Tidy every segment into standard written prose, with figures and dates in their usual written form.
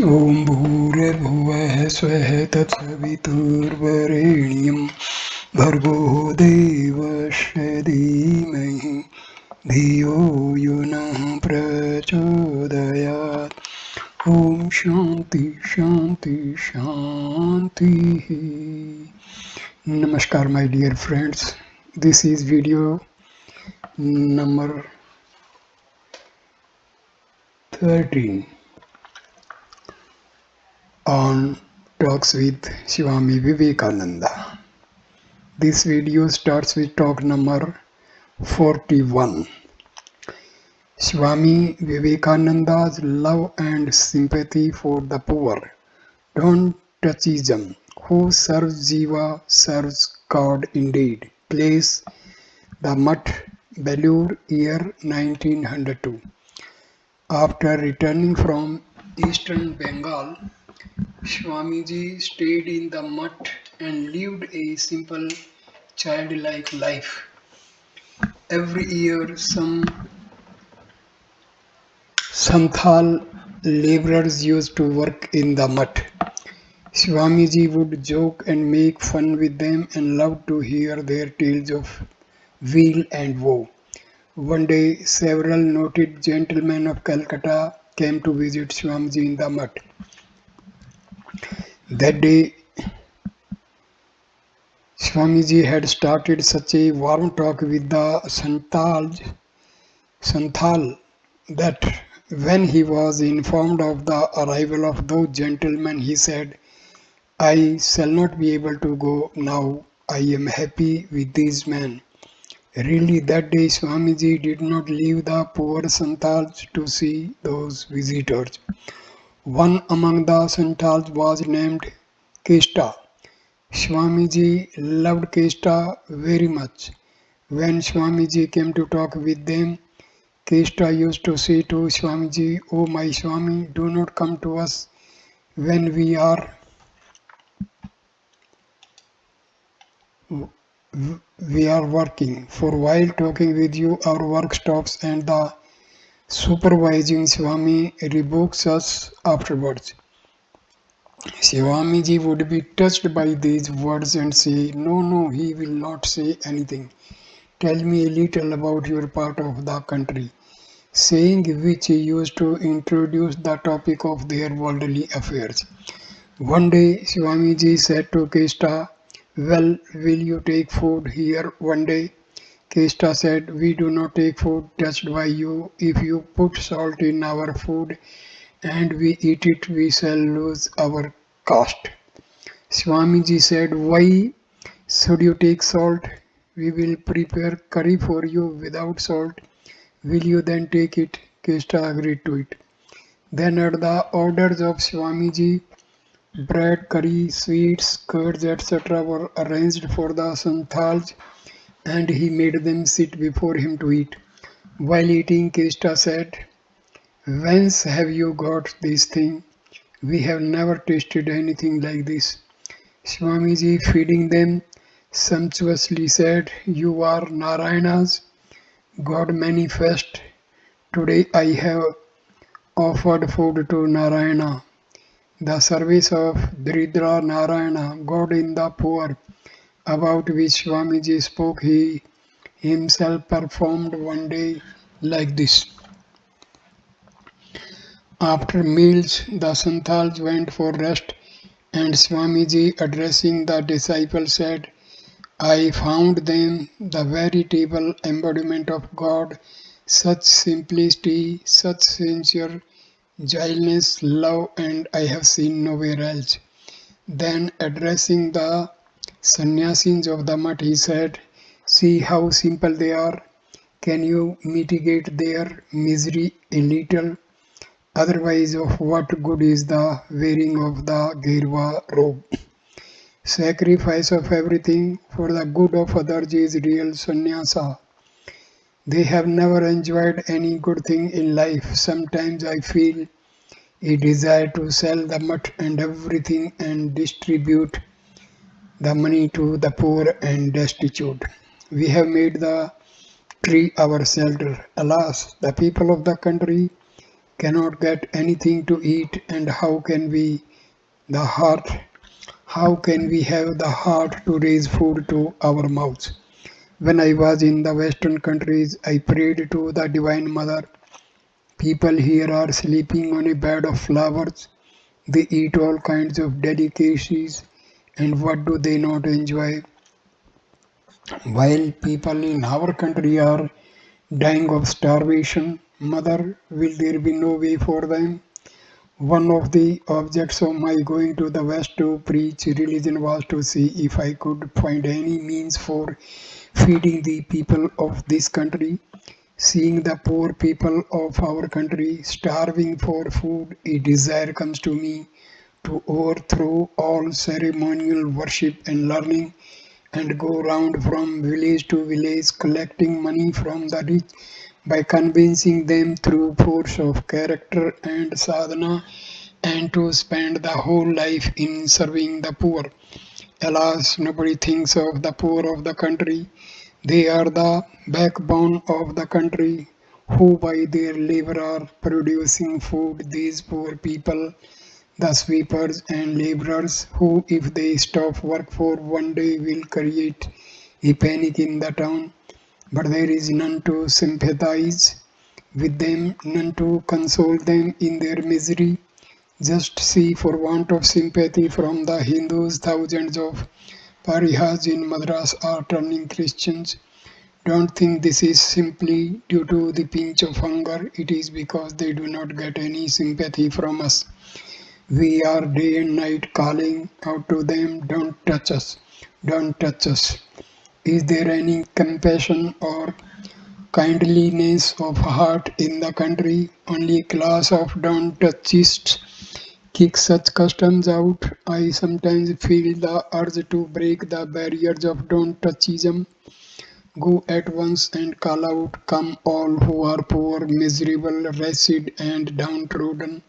ॐ भूर्भुवः स्वः तत्सवितुर्वरेण्यं भर्गो देवस्य धीमहि धियो यो नः प्रचोदयात् ॐ शान्ति शान्ति शान्तिः. Namaskar my dear friends, this is video number 13 on talks with Swami Vivekananda. This video starts with talk number 41. Swami Vivekananda's love and sympathy for the poor. Don't touchism. Who serves Jiva serves God indeed. Place the Mutt, Belur, year 1902. After returning from eastern Bengal, Swamiji stayed in the Mutt and lived a simple, childlike life. Every year, some Santhal laborers used to work in the Mutt. Swamiji would joke and make fun with them and loved to hear their tales of weal and woe. One day, several noted gentlemen of Calcutta came to visit Swamiji in the Mutt. That day, Swamiji had started such a warm talk with the Santhal that when he was informed of the arrival of those gentlemen, he said, I shall not be able to go now. I am happy with these men. Really, that day Swamiji did not leave the poor Santals to see those visitors. One among the Santals was named Kesta. Swamiji loved Kesta very much. When Swamiji came to talk with them, Kesta used to say to Swamiji, "Oh my Swami, do not come to us when we are working, for while talking with you our work stops and the supervising Swami rebukes us afterwards." Swamiji would be touched by these words and say, No, he will not say anything. Tell me a little about your part of the country. Saying which he used to introduce the topic of their worldly affairs. One day Swamiji said to Kesta, Well, will you take food here one day? Kesta said, We do not take food touched by you. If you put salt in our food and we eat it, we shall lose our caste. Swamiji said, Why should you take salt? We will prepare curry for you without salt. Will you then take it? Kesta agreed to it. Then at the orders of Swamiji, bread, curry, sweets, curds, etc. were arranged for the Santhals and he made them sit before him to eat. While eating, Kesta said, Whence have you got this thing? We have never tasted anything like this. Swamiji, feeding them, sumptuously said, You are Narayana's God manifest. Today I have offered food to Narayana. The service of Dridra Narayana, God in the poor, about which Swamiji spoke, he himself performed one day like this. After meals, the Santhals went for rest, and Swamiji, addressing the disciples, said, I found them the veritable embodiment of God, such simplicity, such sincere gentleness, love, and I have seen nowhere else. Then, addressing the sannyasis of the Mutt, he said, See how simple they are. Can you mitigate their misery a little? Otherwise, of what good is the wearing of the Girva robe? Sacrifice of everything for the good of others is real sannyasa. They have never enjoyed any good thing in life. Sometimes I feel a desire to sell the mutt and everything and distribute the money to the poor and destitute. We have made the tree our shelter. Alas, the people of the country cannot get anything to eat, and the heart how can we have the heart to raise food to our mouths? When I was in the Western countries, I prayed to the Divine Mother. People here are sleeping on a bed of flowers. They eat all kinds of delicacies, and what do they not enjoy? While people in our country are dying of starvation, Mother, will there be no way for them? One of the objects of my going to the West to preach religion was to see if I could find any means for feeding the people of this country. Seeing the poor people of our country starving for food, a desire comes to me to overthrow all ceremonial worship and learning and go round from village to village collecting money from the rich by convincing them through force of character and sadhana and to spend the whole life in serving the poor. Alas, nobody thinks of the poor of the country. They are the backbone of the country who by their labor are producing food. These poor people, the sweepers and laborers who if they stop work for one day will create a panic in the town, but there is none to sympathize with them, none to console them in their misery. Just see, for want of sympathy from the Hindus, thousands of parihas in Madras are turning Christians. Don't think this is simply due to the pinch of hunger. It is because they do not get any sympathy from us. We are day and night calling out to them, don't touch us, don't touch us. Is there any compassion or kindliness of heart in the country? Only a class of don't touchists kick such customs out. I sometimes feel the urge to break the barriers of don't touchism. Go at once and call out, come all who are poor, miserable, wretched, and downtrodden,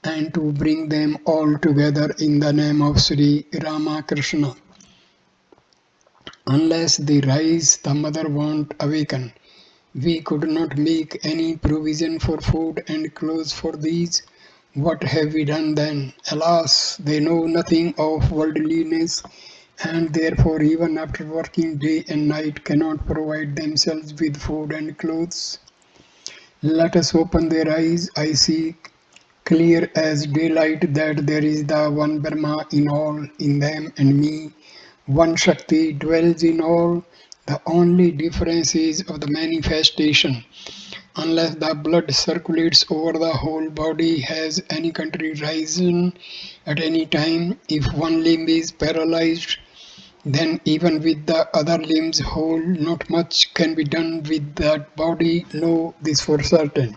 and to bring them all together in the name of Sri Ramakrishna. Unless they rise, the mother won't awaken. We could not make any provision for food and clothes for these. What have we done then? Alas, they know nothing of worldliness, and therefore even after working day and night cannot provide themselves with food and clothes. Let us open their eyes. I see clear as daylight that there is the one Brahma in all, in them and me. One Shakti dwells in all. The only difference is of the manifestation. Unless the blood circulates over the whole body, has any country risen at any time? If one limb is paralyzed, then even with the other limbs whole, not much can be done with that body. Know this for certain.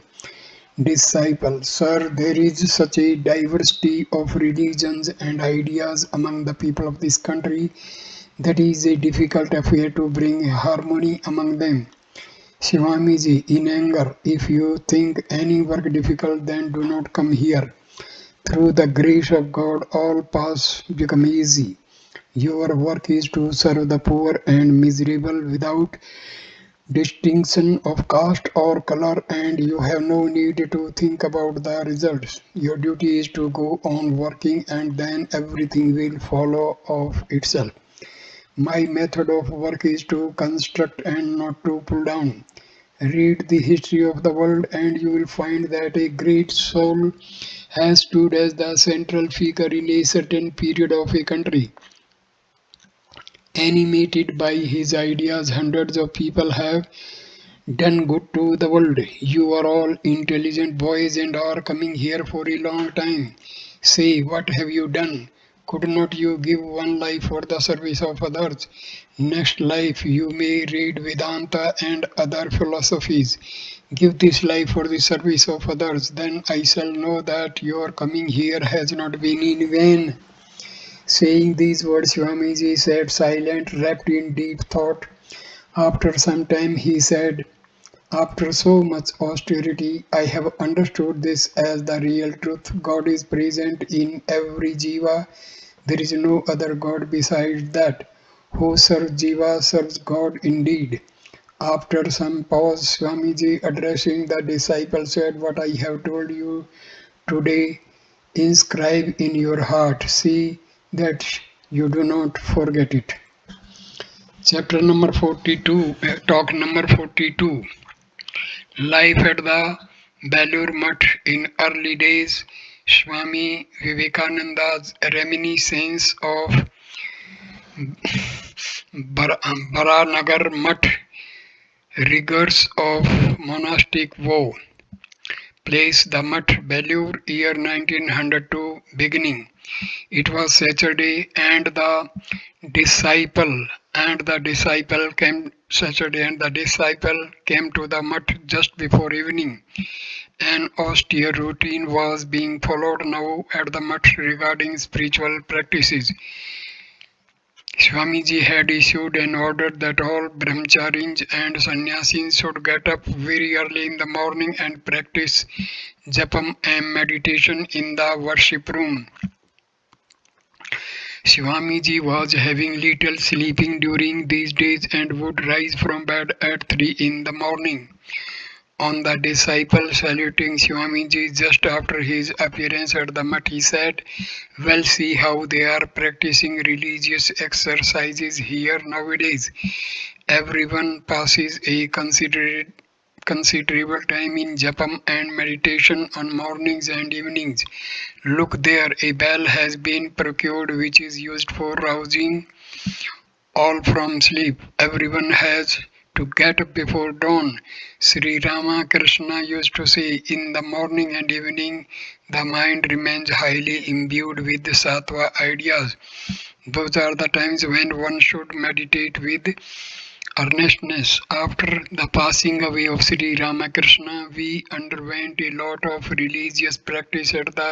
Disciple, sir, there is such a diversity of religions and ideas among the people of this country that is a difficult affair to bring harmony among them. Swamiji, in anger, if you think any work difficult, then do not come here. Through the grace of God, all paths become easy. Your work is to serve the poor and miserable without distinction of caste or color, and you have no need to think about the results. Your duty is to go on working, and then everything will follow of itself. My method of work is to construct and not to pull down. Read the history of the world and you will find that a great soul has stood as the central figure in a certain period of a country. Animated by his ideas, hundreds of people have done good to the world. You are all intelligent boys and are coming here for a long time. Say, what have you done? Could not you give one life for the service of others? Next life you may read Vedanta and other philosophies. Give this life for the service of others, then I shall know that your coming here has not been in vain. Saying these words, Swamiji sat silent, wrapped in deep thought. After some time he said, after so much austerity, I have understood this as the real truth. God is present in every jiva. There is no other God besides that. Who serves jiva serves God indeed. After some pause, Swamiji addressing the disciples said, "What I have told you today, inscribe in your heart. See that you do not forget it." Chapter number 42, talk number 42. Life at the Belur Mutt in early days. Swami Vivekananda's reminiscence of Baranagar Mutt, rigors of monastic vow. Place the Mutt, Belur, year 1902, beginning. It was Saturday, and the disciple came Saturday, and the disciple came to the Mutt just before evening. An austere routine was being followed now at the Mutt regarding spiritual practices. Swamiji had issued an order that all brahmacharis and sannyasis should get up very early in the morning and practice japam and meditation in the worship room. Swamiji was having little sleeping during these days and would rise from bed at 3 in the morning. On the disciple saluting Swamiji just after his appearance at the Mutt, he said, "Well, see how they are practicing religious exercises here nowadays. Everyone passes a considerable time in japam and meditation on mornings and evenings. Look there, a bell has been procured which is used for rousing all from sleep. Everyone has to get up before dawn." Sri Ramakrishna used to say, "In the morning and evening, the mind remains highly imbued with the sattva ideas. Those are the times when one should meditate with earnestness." After the passing away of Sri Ramakrishna, we underwent a lot of religious practice at the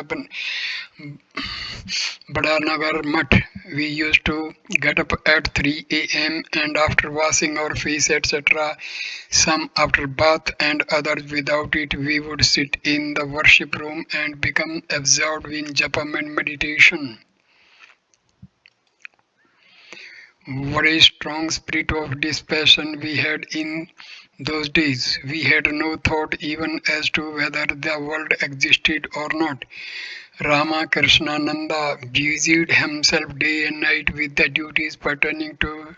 Badanagar Mutt. We used to get up at 3 a.m. and after washing our face, etc., some after bath and others without it, we would sit in the worship room and become absorbed in japam and meditation. What a strong spirit of dispassion we had in those days. We had no thought even as to whether the world existed or not. Ramakrishnananda busied himself day and night with the duties pertaining to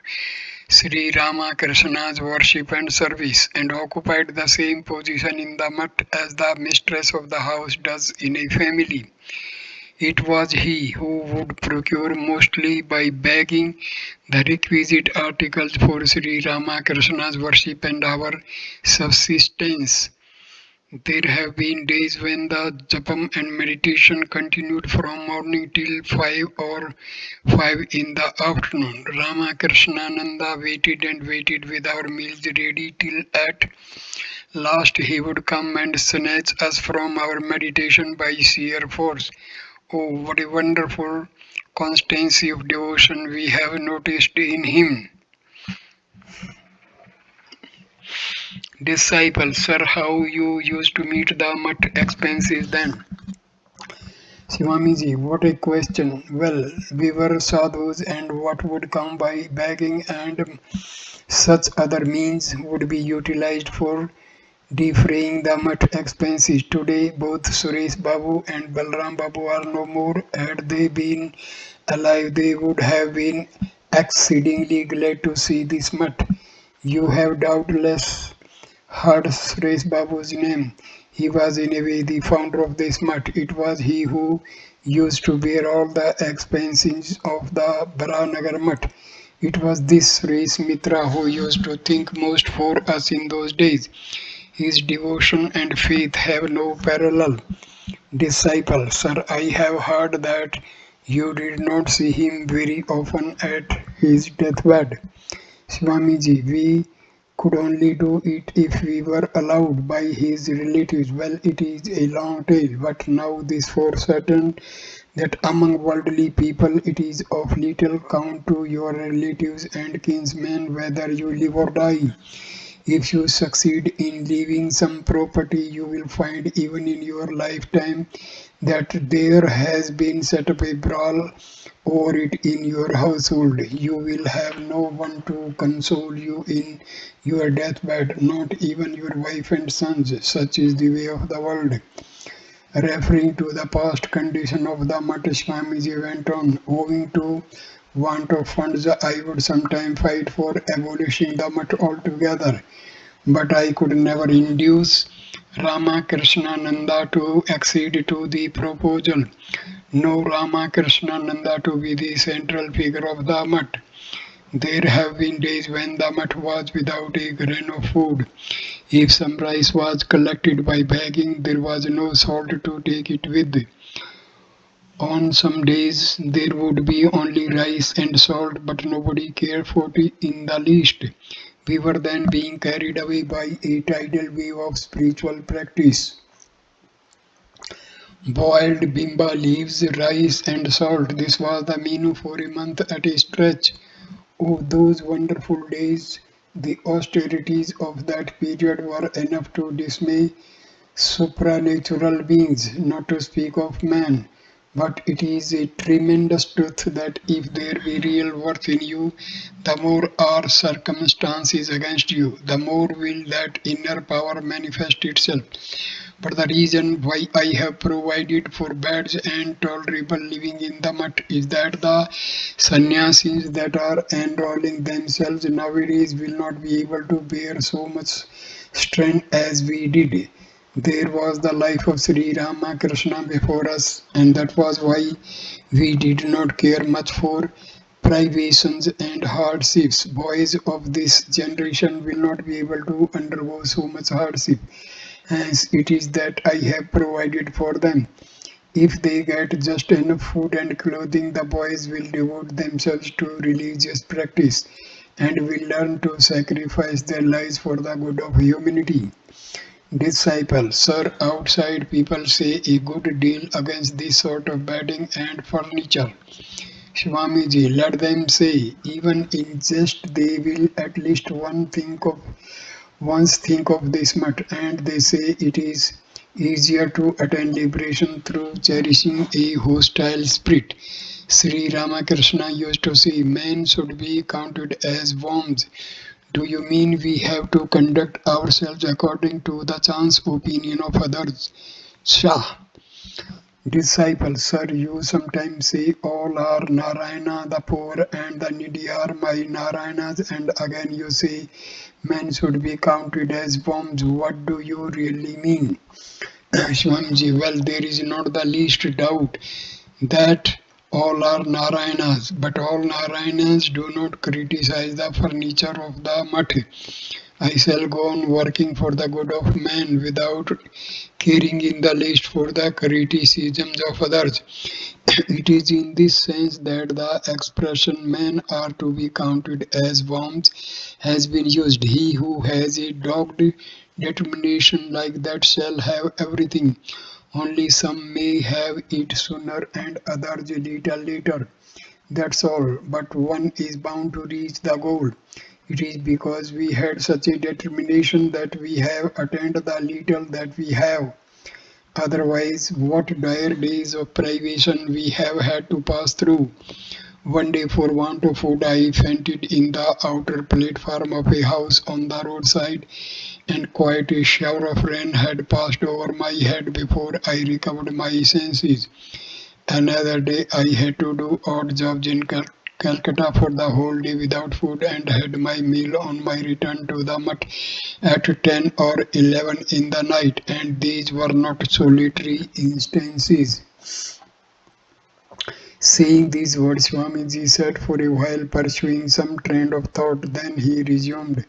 Sri Ramakrishna's worship and service, and occupied the same position in the Mutt as the mistress of the house does in a family. It was he who would procure, mostly by begging, the requisite articles for Sri Ramakrishna's worship and our subsistence. There have been days when the japam and meditation continued from morning till 5 or 5 in the afternoon. Ramakrishnananda waited and waited with our meals ready till at last he would come and snatch us from our meditation by sheer force. Oh, what a wonderful constancy of devotion we have noticed in him. Disciple, sir, how you used to meet the Mutt expenses then? Swamiji, what a question. Well, we were sadhus, and what would come by begging and such other means would be utilized for defraying the Mutt expenses. Today, both Suresh Babu and Balram Babu are no more. Had they been alive, they would have been exceedingly glad to see this Mutt. You have doubtless heard Suresh Babu's name. He was in a way the founder of this Mutt. It was he who used to bear all the expenses of the Baranagar Mutt. It was this Suresh Mitra who used to think most for us in those days. His devotion and faith have no parallel. Disciple, sir, I have heard that you did not see him very often at his deathbed. Swamiji, we could only do it if we were allowed by his relatives. Well, it is a long tale, but now this for certain that among worldly people it is of little count to your relatives and kinsmen whether you live or die. If you succeed in leaving some property, you will find even in your lifetime that there has been set up a brawl over it in your household. You will have no one to console you in your deathbed, not even your wife and sons. Such is the way of the world. Referring to the past condition of the mutt, Swamiji went on, owing to want of funds, I would sometimes fight for abolishing the mutt altogether, but I could never induce Ramakrishnananda to accede to the proposal, nor Ramakrishnananda to be the central figure of the mutt. There have been days when the mutt was without a grain of food. If some rice was collected by bagging, there was no salt to take it with. On some days there would be only rice and salt, but nobody cared for it in the least. We were then being carried away by a tidal wave of spiritual practice. Boiled bimba leaves, rice and salt. This was the menu for a month at a stretch. Oh, those wonderful days! The austerities of that period were enough to dismay supranatural beings, not to speak of man. But it is a tremendous truth that if there be real worth in you, the more are circumstances against you, the more will that inner power manifest itself. But the reason why I have provided for beds and tolerable living in the mutt is that the sannyasis that are enrolling themselves nowadays will not be able to bear so much strain as we did. There was the life of Sri Ramakrishna before us, and that was why we did not care much for privations and hardships. Boys of this generation will not be able to undergo so much hardship as it is that I have provided for them. If they get just enough food and clothing, the boys will devote themselves to religious practice and will learn to sacrifice their lives for the good of humanity. Disciple, sir, outside people say a good deal against this sort of bedding and furniture. Swamiji, let them say, even in jest they will at least once think of this mutt, and they say it is easier to attain liberation through cherishing a hostile spirit. Sri Ramakrishna used to say, men should be counted as worms. Do you mean we have to conduct ourselves according to the chance opinion of others? Shah. Disciple, sir, you sometimes say all are Narayana, the poor and the needy are my Narayanas, and again you say men should be counted as worms. What do you really mean? Swamiji, well, there is not the least doubt that all are Narayanas, but all Narayanas do not criticize the furniture of the mutt. I shall go on working for the good of man without caring in the least for the criticisms of others. It is in this sense that the expression men are to be counted as worms has been used. He who has a dogged determination like that shall have everything. Only some may have it sooner and others a little later. That's all, but one is bound to reach the goal. It is because we had such a determination that we have attained the little that we have. Otherwise, what dire days of privation we have had to pass through. One day, for want of food, I fainted in the outer platform of a house on the roadside, and quite a shower of rain had passed over my head before I recovered my senses. Another day I had to do odd jobs in Calcutta for the whole day without food and had my meal on my return to the mutt at 10 or 11 in the night, and these were not solitary instances. Saying these words, Swamiji sat for a while pursuing some train of thought, then he resumed.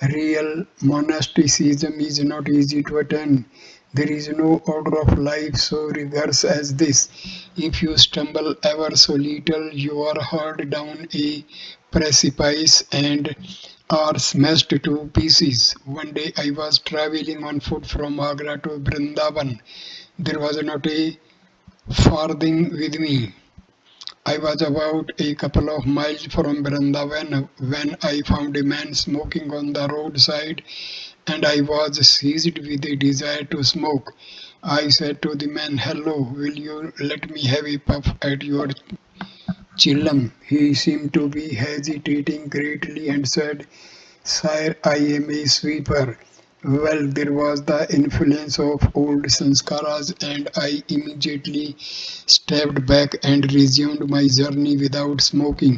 Real monasticism is not easy to attain. There is no order of life so rigorous as this. If you stumble ever so little, you are hurled down a precipice and are smashed to pieces. One day I was traveling on foot from Agra to Vrindavan. There was not a farthing with me. I was about a couple of miles from Vrindavan when I found a man smoking on the roadside, and I was seized with a desire to smoke. I said to the man, "Hello, will you let me have a puff at your chillum?" He seemed to be hesitating greatly and said, "Sire, I am a sweeper." Well, there was the influence of old sanskaras, and I immediately stepped back and resumed my journey without smoking.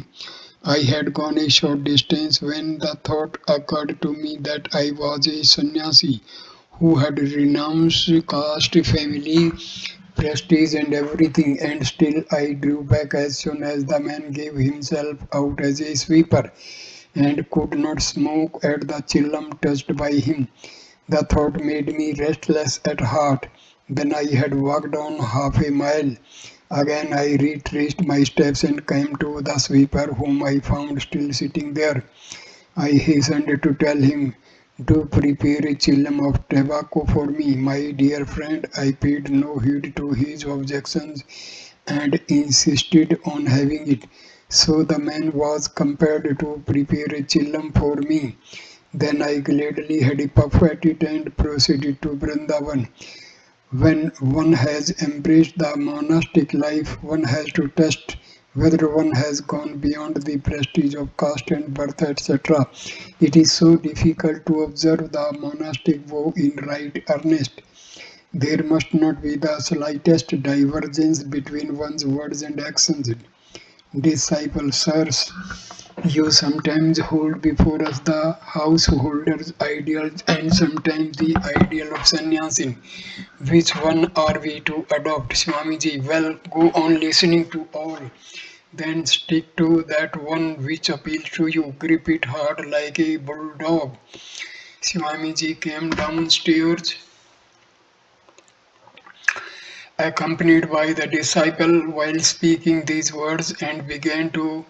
I had gone a short distance when the thought occurred to me that I was a sannyasi who had renounced caste, family, prestige, and everything, and still I drew back as soon as the man gave himself out as a sweeper and could not smoke at the chillum touched by him. The thought made me restless at heart. When I had walked on half a mile, again I retraced my steps and came to the sweeper, whom I found still sitting there. I hastened to tell him, "Do prepare a chillum of tobacco for me, my dear friend." I paid no heed to his objections and insisted on having it. So the man was compelled to prepare a chillum for me. Then I gladly had a puff at it and proceeded to Vrindavan. When one has embraced the monastic life, one has to test whether one has gone beyond the prestige of caste and birth, etc. It is so difficult to observe the monastic vow in right earnest. There must not be the slightest divergence between one's words and actions. Disciple, sirs, you sometimes hold before us the householder's ideals and sometimes the ideal of sannyasi. Which one are we to adopt, Swamiji? Well, go on listening to all. Then stick to that one which appeals to you. Grip it hard like a bulldog. Swamiji came downstairs accompanied by the disciple while speaking these words and began to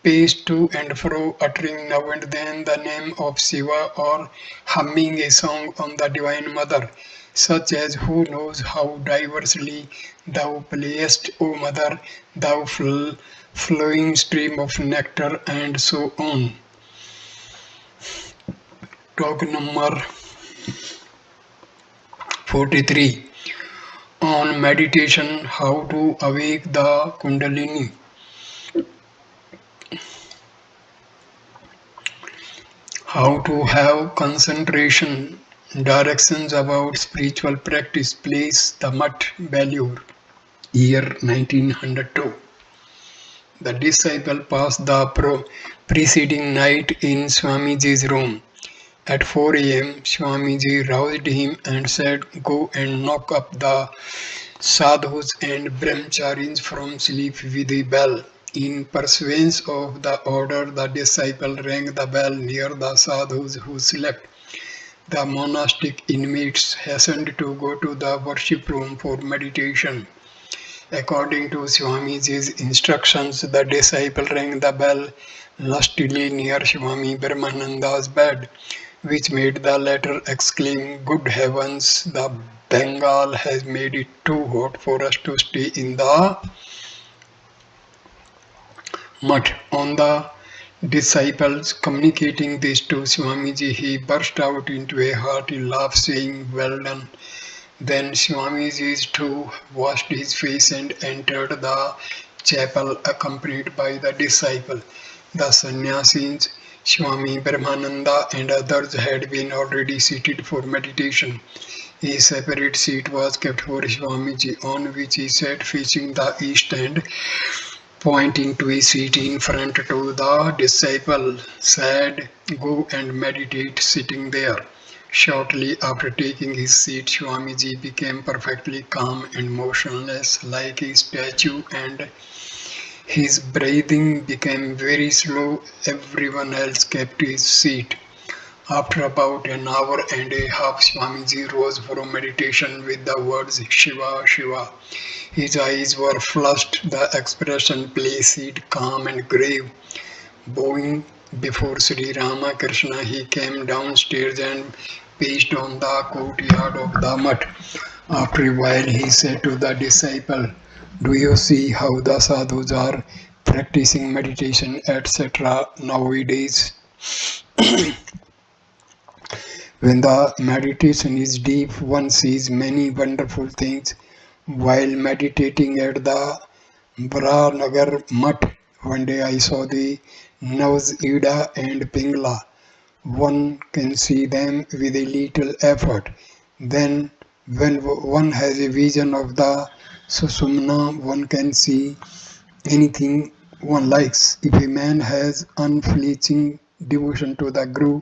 pace to and fro, uttering now and then the name of Shiva or humming a song on the Divine Mother, such as "Who knows how diversely thou playest, O Mother, thou flowing stream of nectar," and so on. Talk number 43 on meditation, how to awake the Kundalini. How to have concentration. Directions about spiritual practice. Place the Mutt, Bangalore, year 1902. The disciple passed the preceding night in Swamiji's room. At 4 a.m., Swamiji roused him and said, "Go and knock up the sadhus and brahmacharis from sleep with a bell." In pursuance of the order, the disciple rang the bell near the sadhus who slept. The monastic inmates hastened to go to the worship room for meditation. According to Swamiji's instructions, the disciple rang the bell lustily near Swami Brahmananda's bed, which made the latter exclaim, "Good heavens, the Bengal has made it too hot for us to stay in the mud." On the disciples communicating this to Swamiji, he burst out into a hearty laugh, saying, "Well done." Then Swamiji too washed his face and entered the chapel accompanied by the disciple. The sannyasis, Swami Brahmananda and others had been already seated for meditation. A separate seat was kept for Swamiji, on which he sat facing the east and pointing to a seat in front to the disciple, said, "Go and meditate sitting there." Shortly after taking his seat, Swamiji became perfectly calm and motionless like a statue, and his breathing became very slow. Everyone else kept his seat. After about an hour and a half, Swamiji rose from meditation with the words "Shiva, Shiva." His eyes were flushed, the expression placid, calm and grave. Bowing before Sri Ramakrishna, he came downstairs and paced on the courtyard of the mutt. After a while, he said to the disciple, Do you see how the sadhus are practicing meditation, etc. nowadays? When the meditation is deep, one sees many wonderful things. While meditating at the Brahnagar Mutt, one day I saw the Navs Ida and Pingla. One can see them with a little effort. Then, when one has a vision of the Susumna, one can see anything one likes. If a man has unflinching devotion to the Guru,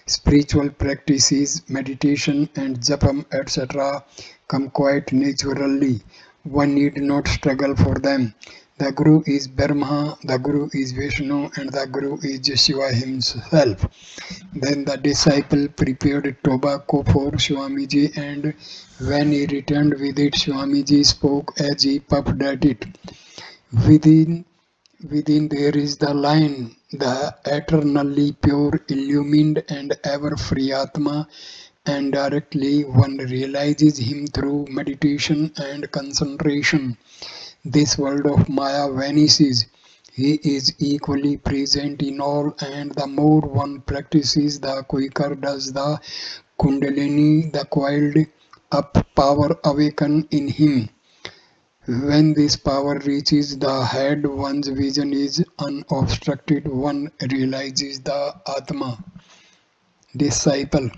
spiritual practices, meditation and japam, etc. come quite naturally. One need not struggle for them. The Guru is Brahma, the Guru is Vishnu, and the Guru is Shiva himself. Then the disciple prepared tobacco for Swamiji, and when he returned with it, Swamiji spoke as he puffed at it. Within Within there is the line, the eternally pure, illumined and ever-free Atma, and directly one realizes him through meditation and concentration. This world of Maya vanishes. He is equally present in all, and the more one practices, the quicker does the Kundalini, the coiled up power, awaken in him. When this power reaches the head, one's vision is unobstructed, one realizes the Atma. Disciple: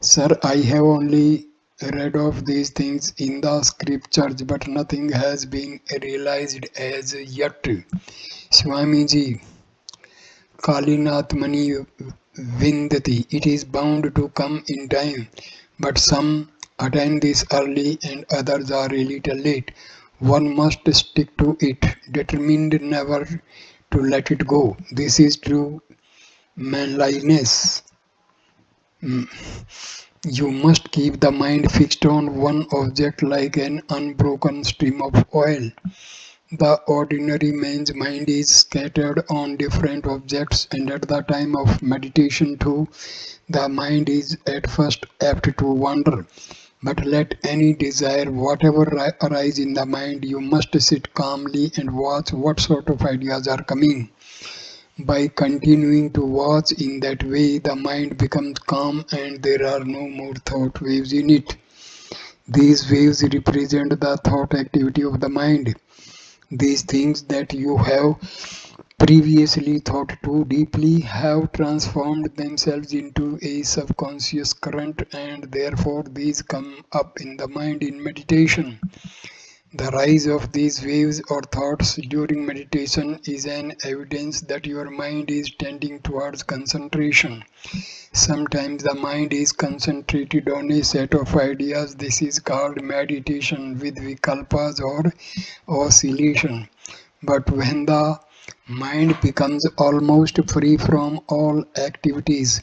Sir, I have only read of these things in the scriptures, but nothing has been realized as yet. Swamiji: Kalinatmani Vindati. It is bound to come in time, but some attain this early and others are a little late. One must stick to it, determined never to let it go. This is true manliness. You must keep the mind fixed on one object like an unbroken stream of oil. The ordinary man's mind is scattered on different objects, and at the time of meditation too, the mind is at first apt to wander. But let any desire, whatever arise in the mind, you must sit calmly and watch what sort of ideas are coming. By continuing to watch in that way, the mind becomes calm and there are no more thought waves in it. These waves represent the thought activity of the mind. These things that you have previously thought too deeply have transformed themselves into a subconscious current, and therefore these come up in the mind in meditation. The rise of these waves or thoughts during meditation is an evidence that your mind is tending towards concentration. Sometimes the mind is concentrated on a set of ideas. This is called meditation with vikalpas or oscillation. But when the mind becomes almost free from all activities,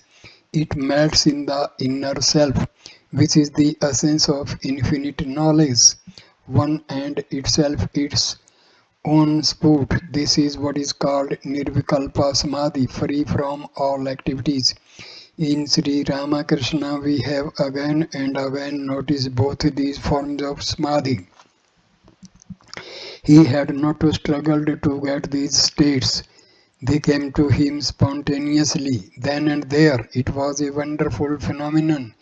it melts in the inner self, which is the essence of infinite knowledge, one and itself its own sport. This is what is called Nirvikalpa Samadhi, free from all activities. In Sri Ramakrishna, we have again and again noticed both these forms of Samadhi. He had not struggled to get these states. They came to him spontaneously, then and there. It was a wonderful phenomenon.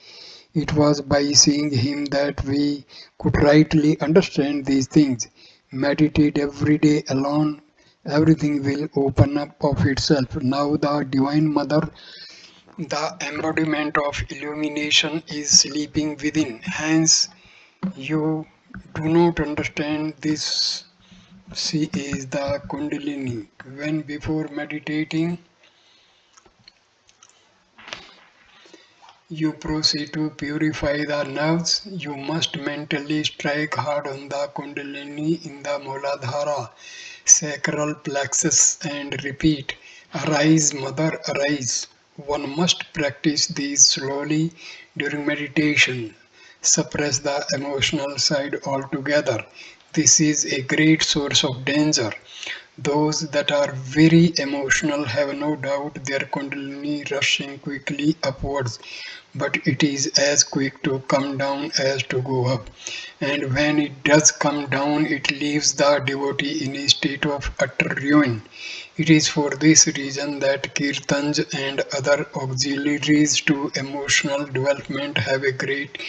It was by seeing him that we could rightly understand these things. Meditate every day alone, everything will open up of itself. Now the Divine Mother, the embodiment of illumination, is sleeping within. Hence, you do not understand this. She is the Kundalini. When before meditating, you proceed to purify the nerves, you must mentally strike hard on the Kundalini in the Muladhara, sacral plexus, and repeat, Arise, Mother, arise. One must practice these slowly during meditation. Suppress the emotional side altogether. This is a great source of danger. Those that are very emotional have no doubt their Kundalini rushing quickly upwards, but it is as quick to come down as to go up. And when it does come down, it leaves the devotee in a state of utter ruin. It is for this reason that kirtans and other auxiliaries to emotional development have a great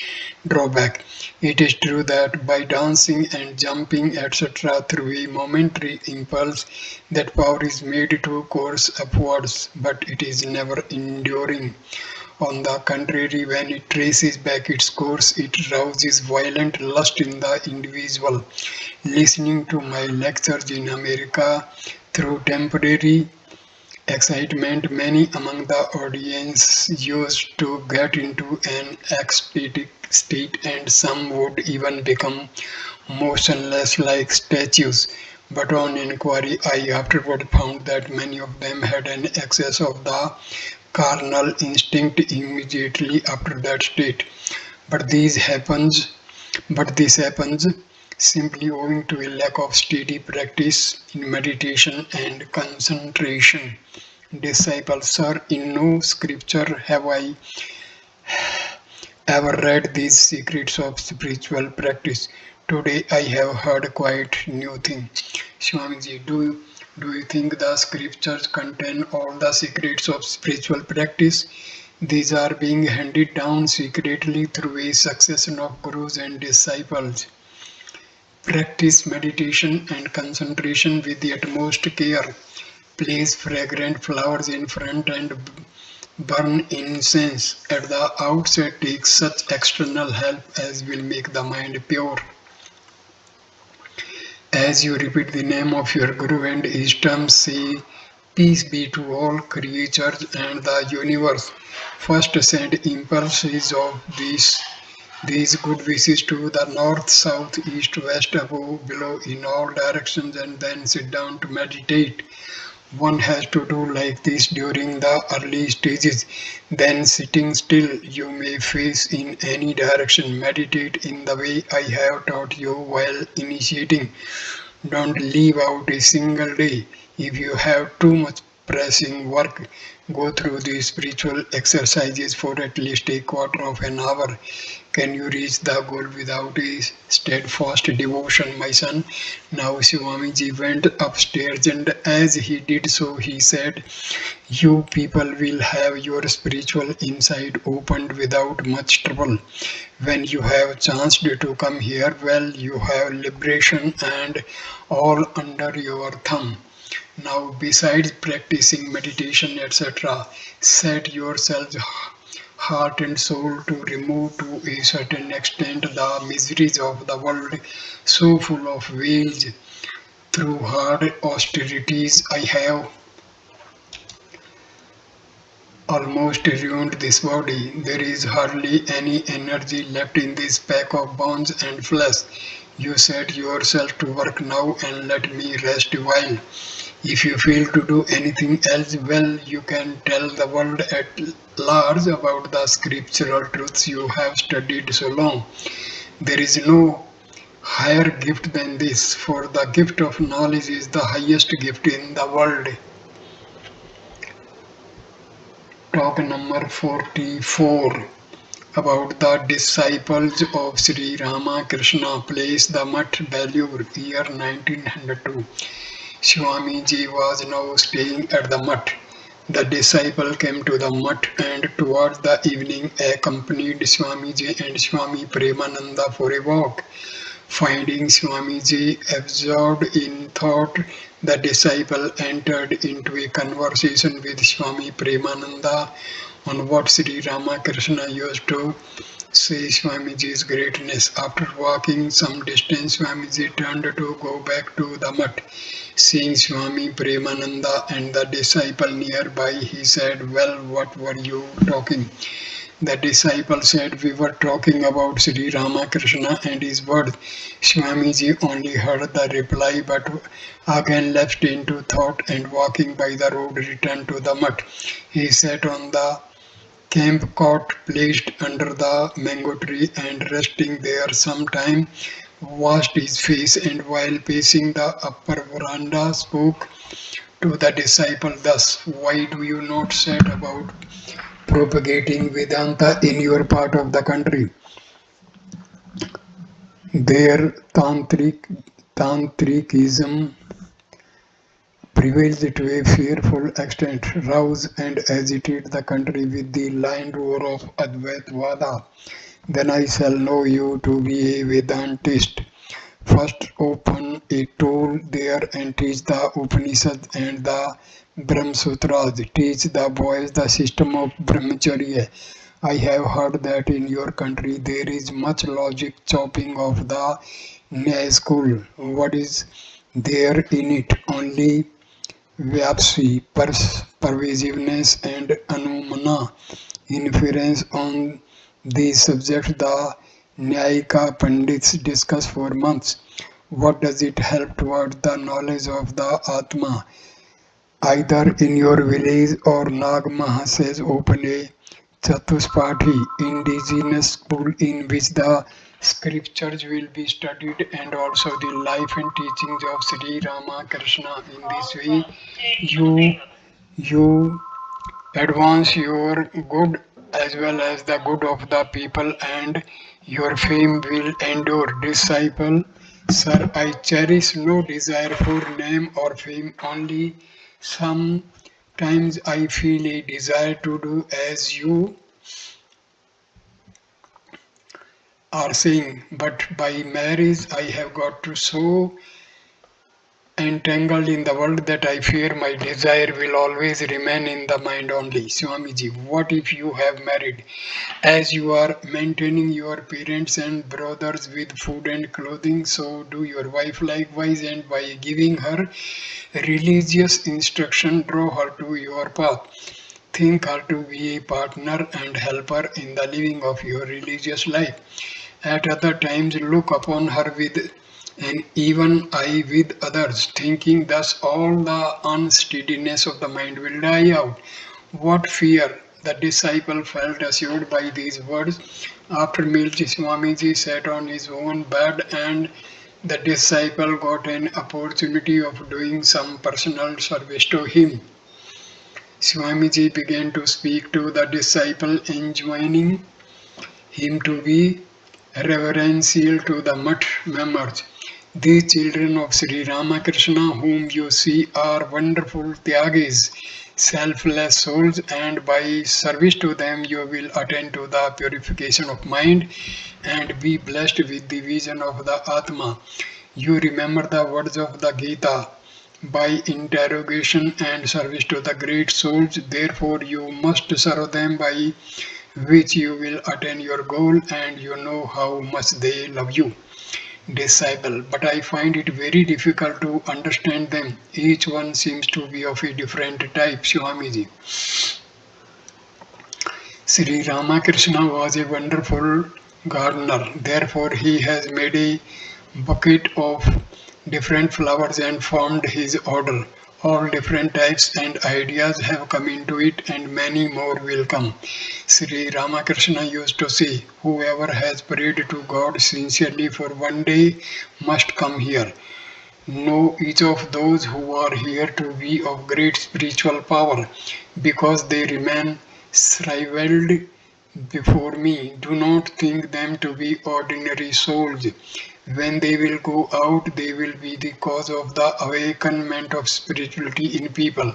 drawback. It is true that by dancing and jumping, etc., through a momentary impulse, that power is made to course upwards, but it is never enduring. On the contrary, when it traces back its course, it rouses violent lust in the individual. Listening to my lectures in America, through temporary excitement, many among the audience used to get into an ecstatic state, and some would even become motionless like statues. But on inquiry, I afterward found that many of them had an excess of the carnal instinct immediately after that state. But this happens simply owing to a lack of steady practice in meditation and concentration. Disciple, sir, in no scripture have I ever read these secrets of spiritual practice. Today I have heard quite new thing. Swamiji, do you think the scriptures contain all the secrets of spiritual practice? These are being handed down secretly through a succession of gurus and disciples. Practice meditation and concentration with the utmost care. Place fragrant flowers in front and burn incense. At the outset, take such external help as will make the mind pure. As you repeat the name of your Guru and Ishtam, say, peace be to all creatures and the universe. First send impulses of these good wishes to the north, south, east, west, above, below, in all directions, and then sit down to meditate. One has to do like this during the early stages. Then sitting still, you may face in any direction. Meditate in the way I have taught you while initiating. Don't leave out a single day. If you have too much pressing work, go through these spiritual exercises for at least a quarter of an hour. Can you reach the goal without a steadfast devotion, my son? Now Swamiji went upstairs, and as he did so, he said, you people will have your spiritual insight opened without much trouble. When you have chanced to come here, well, you have liberation and all under your thumb. Now, besides practicing meditation, etc., set yourselves heart and soul to remove to a certain extent the miseries of the world, so full of wails. Through hard austerities, I have almost ruined this body. There is hardly any energy left in this pack of bones and flesh. You set yourself to work now and let me rest a while. If you fail to do anything else, well, you can tell the world at large about the scriptural truths you have studied so long. There is no higher gift than this, for the gift of knowledge is the highest gift in the world. Talk number 44 about the disciples of Sri Ramakrishna, place the Mutt, Belur, year 1902. Swamiji was now staying at the Mutt. The disciple came to the Mutt and towards the evening accompanied Swamiji and Swami Premananda for a walk. Finding Swamiji absorbed in thought, the disciple entered into a conversation with Swami Premananda on what Sri Ramakrishna used to say Swamiji's greatness. After walking some distance, Swamiji turned to go back to the Mutt. Seeing Swami Premananda and the disciple nearby, he said, well, what were you talking? The disciple said, we were talking about Sri Ramakrishna and his words. Swamiji only heard the reply but again lapsed into thought and walking by the road returned to the Mutt. He sat on the camp cot placed under the mango tree and resting there some time, washed his face and while pacing the upper veranda spoke to the disciple thus, why do you not set about propagating Vedanta in your part of the country. Their Tantrikism prevails to a fearful extent, rouse and agitate the country with the lion roar of Advaitwada. Then I shall know you to be a Vedantist. First open a tool there and teach the Upanishads and the Brahma Sutras. Teach the boys the system of Brahmacharya. I have heard that in your country there is much logic chopping of the Nyaya school. What is there in it? Only Vyapsi, pervasiveness and Anumana, inference on these subjects the Nyayika Pandits discuss for months. What does it help toward the knowledge of the Atma? Either in your village or Nag Mahasaj open a Chatuspati indigenous school in which the scriptures will be studied and also the life and teachings of Sri Ramakrishna. In this way, you advance your good as well as the good of the people, and your fame will endure. Disciple, sir, I cherish no desire for name or fame, only sometimes I feel a desire to do as you are saying, but by marriage I have got to so entangled in the world that I fear my desire will always remain in the mind only. Swamiji, what if you have married? As you are maintaining your parents and brothers with food and clothing, so do your wife likewise, and by giving her religious instruction, draw her to your path. Think her to be a partner and helper in the living of your religious life. At other times, look upon her with an even eye with others, thinking thus all the unsteadiness of the mind will die out. What fear the disciple felt assured by these words. After Milji Swamiji sat on his own bed, and the disciple got an opportunity of doing some personal service to him. Swamiji began to speak to the disciple, enjoining him to be reverential to the mutt members. These children of Sri Ramakrishna, whom you see, are wonderful Tyagis, selfless souls, and by service to them you will attain to the purification of mind and be blessed with the vision of the Atma. You remember the words of the Gita. By interrogation and service to the great souls, therefore you must serve them, by which you will attain your goal, and you know how much they love you. Disciple, but I find it very difficult to understand them. Each one seems to be of a different type. Swamiji. Sri Ramakrishna was a wonderful gardener. Therefore, he has made a bucket of different flowers and formed his order. All different types and ideas have come into it, and many more will come. Sri Ramakrishna used to say, whoever has prayed to God sincerely for one day must come here. Know each of those who are here to be of great spiritual power, because they remain shriveled before me. Do not think them to be ordinary souls. When they will go out, they will be the cause of the awakenment of spirituality in people.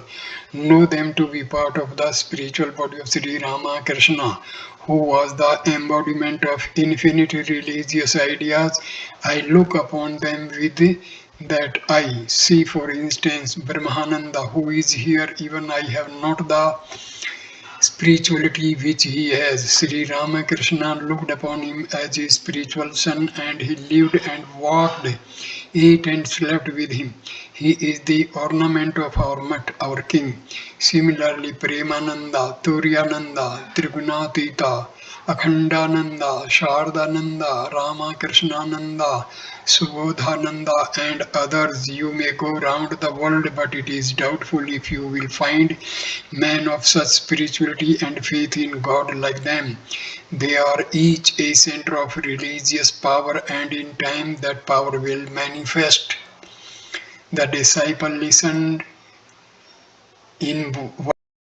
Know them to be part of the spiritual body of Sri Ramakrishna, who was the embodiment of infinite religious ideas. I look upon them with that eye. See, for instance, Brahmananda, who is here. Even I have not the spirituality which he has. Sri Ramakrishna looked upon him as a spiritual son, and he lived and walked, ate and slept with him. He is the ornament of our mutt, our king. Similarly, Premananda, Turyananda, Trigunatita, Akhandananda, Shardananda, Ramakrishnananda, Subodhananda, and others. You may go round the world, but it is doubtful if you will find men of such spirituality and faith in God like them. They are each a center of religious power, and in time that power will manifest. The disciple listened in